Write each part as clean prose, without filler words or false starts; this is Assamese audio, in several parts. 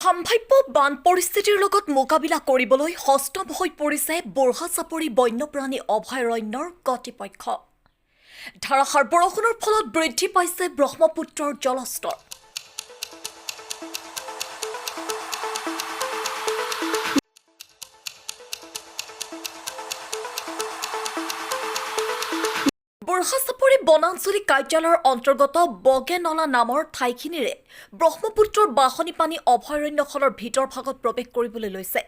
সম্ভাব্য বান পৰিস্থিতিৰ লগত মোকাবিলা কৰিবলৈ হস্তম হৈ পৰিছে বৰহাচাপৰি বন্যপ্ৰাণী অভয়াৰণ্যৰ কৰ্তৃপক্ষ। ধাৰাসাৰ বৰষুণৰ ফলত বৃদ্ধি পাইছে ব্ৰহ্মপুত্ৰৰ জলস্তৰ। বৰহাচাপৰি বনাঞ্চলিক কাৰ্যালয়ৰ অন্তৰ্গত বগেনলা নামৰ ঠাইখিনিৰে ব্ৰহ্মপুত্ৰৰ বাঢ়নী পানী অভয়াৰণ্যখনৰ ভিতৰ ভাগত প্ৰৱেশ কৰিবলৈ লৈছে।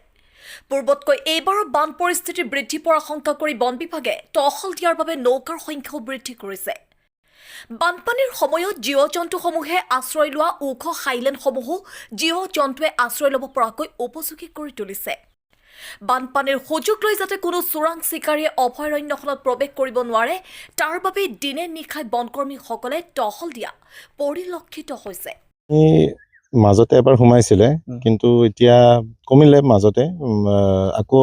পূৰ্বতকৈ এইবাৰৰ বান পৰিস্থিতি বৃদ্ধি পোৱাৰ আশংকা কৰি বন বিভাগে টহল দিয়াৰ বাবে নৌকাৰ সংখ্যাও বৃদ্ধি কৰিছে। বানপানীৰ সময়ত জীৱ-জন্তুসমূহে আশ্ৰয় লোৱা ওখ হাইলেণ্ডসমূহো জীৱ-জন্তুৱে আশ্ৰয় ল'ব পৰাকৈ উপযোগী কৰি তুলিছে। বানপানীৰ সুযোগ লৈ যাতে কোনো চোৰাং চিকাৰীয়ে অভয়াৰণ্যখনত প্ৰৱেশ কৰিব নোৱাৰে তাৰ বাবে দিনে নিশাই বনকৰ্মীসকলে টহল দিয়া পৰিলক্ষিত হৈছে। মাজতে এবাৰ সোমাইছিলে কিন্তু এতিয়া কমিলে মাজতে আকৌ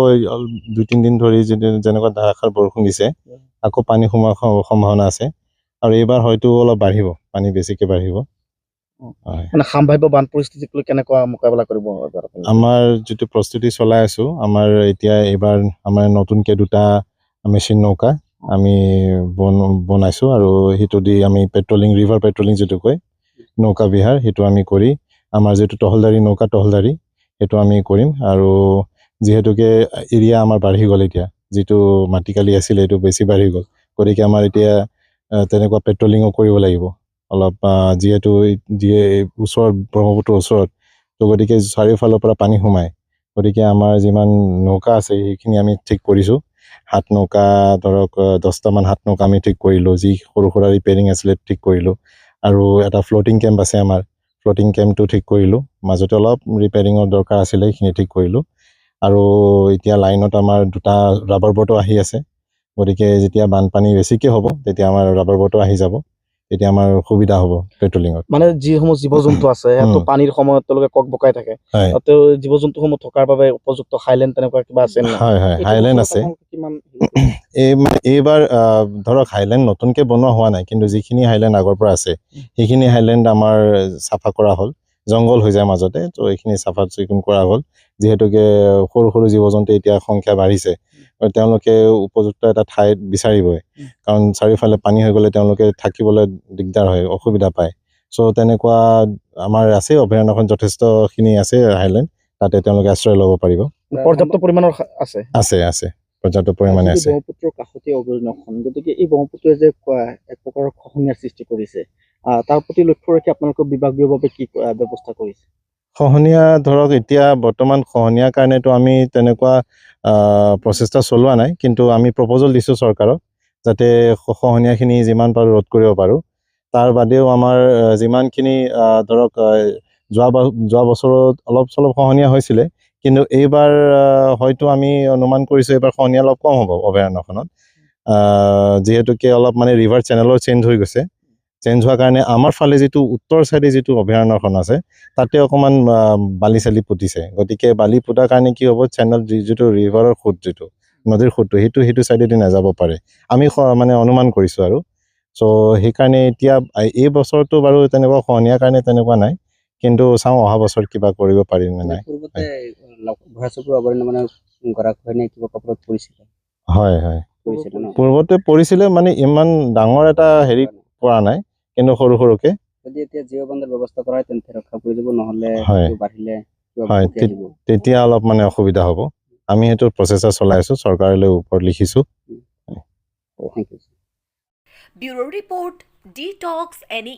2-3 দিন ধৰি যেনেকুৱা ধাৰাসাৰ বৰষুণ দিছে আকৌ পানী সোমোৱাৰ সম্ভাৱনা আছে আৰু এইবাৰ হয়তো অলপ বাঢ়িব, পানী বেছিকৈ বাঢ়িব। মানে সম্ভাব্য বান পৰিস্থিতিক লৈ কেনেকুৱা মোকাবিলা কৰিব? আমাৰ যিটো প্ৰস্তুতি চলাই আছো, আমাৰ এতিয়া এইবাৰ আমাৰ নতুনকৈ 2টা মেচিন নৌকা আমি বনাইছো আৰু সেইটো দি আমি পেট্ৰলিং, ৰিভাৰ পেট্ৰলিং যিটো কয় নৌকা বিহাৰ, সেইটো আমি কৰি আমাৰ যিটো টহলদাৰী নৌকা টহলদাৰী সেইটো আমি কৰিম। আৰু যিহেতুকে এৰিয়া আমাৰ বাঢ়ি গ'ল, এতিয়া যিটো মাটিকালি আছিলে সেইটো বেছি বাঢ়ি গ'ল, গতিকে আমাৰ এতিয়া তেনেকুৱা পেট্ৰলিঙো কৰিব লাগিব অলপ, যিহেতু ওচৰত ব্ৰহ্মপুত্ৰৰ ওচৰত, তো গতিকে চাৰিওফালৰ পৰা পানী সোমায়। গতিকে আমাৰ যিমান নৌকা আছে সেইখিনি আমি ঠিক কৰিছোঁ। হাত নৌকা ধৰক 10টামান হাত নৌকা আমি ঠিক কৰিলোঁ, যি সৰু সুৰা ৰিপেয়াৰিং আছিলে ঠিক কৰিলোঁ। আৰু এটা ফ্লটিং কেম্প আছে, আমাৰ ফ্লটিং কেম্পটো ঠিক কৰিলোঁ। মাজতে অলপ ৰিপেয়াৰিঙৰ দৰকাৰ আছিলে, সেইখিনি ঠিক কৰিলোঁ। আৰু এতিয়া লাইনত আমাৰ 2টা ৰাবাৰ বটো আহি আছে, গতিকে যেতিয়া বানপানী বেছিকৈ হ'ব তেতিয়া আমাৰ ৰাবাৰ বটো আহি যাব, তেতিয়া আমাৰ সুবিধা হ'ব পেট্ৰলিঙত। মানে যিসমূহ জীৱ জন্তু আছে সেইটো পানীৰ সময়ত তেওঁলোকে কক বকাই থাকে, তাতে জীৱ জন্তুসমূহ থকাৰ বাবে উপযুক্ত হাইলেণ্ড তেনেকুৱা কিবা আছে? হয়, হাইলেণ্ড আছে। এইবাৰ ধৰক হাইলেণ্ড নতুনকৈ বনোৱা হোৱা নাই, কিন্তু যিখিনি হাইলেণ্ড আগৰ পৰা আছে সেইখিনি হাইলেণ্ড আমাৰ চাফা কৰা হ'ল। জংঘল হৈ যায় মাজতে, তো এইখিনি চাফা চিকুণ কৰা হ'ল। যিহেতুকে সৰু সৰু জীৱ জন্তু এতিয়া সংখ্যা বাঢ়িছে, তেওঁলোকে উপযুক্ত এটা ঠাইত বিচাৰিবই, কাৰণ চাৰিওফালে পানী হৈ গ'লে তেওঁলোকে থাকিবলৈ দিগদাৰ হয়, অসুবিধা পায়। চ' তেনেকুৱা আমাৰ আছে, অভয়াৰণ্যখন যথেষ্টখিনি আছে হাইলেণ্ড, তাতে তেওঁলোকে আশ্ৰয় ল'ব পাৰিব। পৰ্যাপ্ত পৰিমাণৰ আছে পৰ্যাপ্ত পৰিমাণে আছে। ব্ৰহ্মপুত্ৰৰ কাষতে অভয়াৰণ্যখন, গতিকে এই ব্ৰহ্মপুত্ৰই যে এক প্ৰকাৰৰ খহনীয়াৰ সৃষ্টি কৰিছে, তাৰ প্ৰতি লক্ষ্য ৰাখি আপোনালোকে বিভাগীয়ভাৱে কি ব্যৱস্থা কৰিছে? খহনীয়া ধৰক এতিয়া বৰ্তমান খহনীয়াৰ কাৰণেতো আমি তেনেকুৱা প্ৰচেষ্টা চলোৱা নাই, কিন্তু আমি প্ৰপ'জেল দিছোঁ চৰকাৰক যাতে খহনীয়াখিনি যিমান পাৰোঁ ৰোধ কৰিব পাৰোঁ। তাৰ বাদেও আমাৰ যিমানখিনি ধৰক যোৱা বছৰত অলপ চলপ খহনীয়া হৈছিলে, কিন্তু এইবাৰ হয়তো আমি অনুমান কৰিছোঁ এইবাৰ খহনীয়া অলপ কম হ'ব অভয়াৰণ্যখনত, যিহেতুকে অলপ মানে ৰিভাৰ চেনেলৰ চেঞ্জ হৈ গৈছে। চেঞ্জ হোৱাৰ কাৰণে আমাৰ ফালে যিটো উত্তৰ চাইডে যিটো অভয়াৰণ্যখন আছে তাতে অকণমান বালি চালি পুতিছে, গতিকে বালি পুতাৰ কাৰণে কি হ'ব, চেনেল যিটো ৰিভাৰৰ সোঁত, যিটো নদীৰ সোঁতটো সেইটো চাইডেদি নাযাব পাৰে, আমি মানে অনুমান কৰিছোঁ আৰু। চ' সেইকাৰণে এতিয়া এই বছৰটো বাৰু তেনেকুৱা খহনীয়াৰ কাৰণে তেনেকুৱা নাই, কিন্তু চাওঁ অহা বছৰ কিবা কৰিব পাৰিম নে নাই। হয়, পূৰ্বতে পৰিছিলে, মানে ইমান ডাঙৰ এটা হেৰি পৰা নাই, কিন্তু সৰু সৰুকে। হয়, তেতিয়া অলপ মানে অসুবিধা হ'ব। আমি সেইটো প্ৰচেষ্টা চলাই আছোঁ, চৰকাৰলৈ ওপৰত লিখিছোঁ। Bureau report, detox any.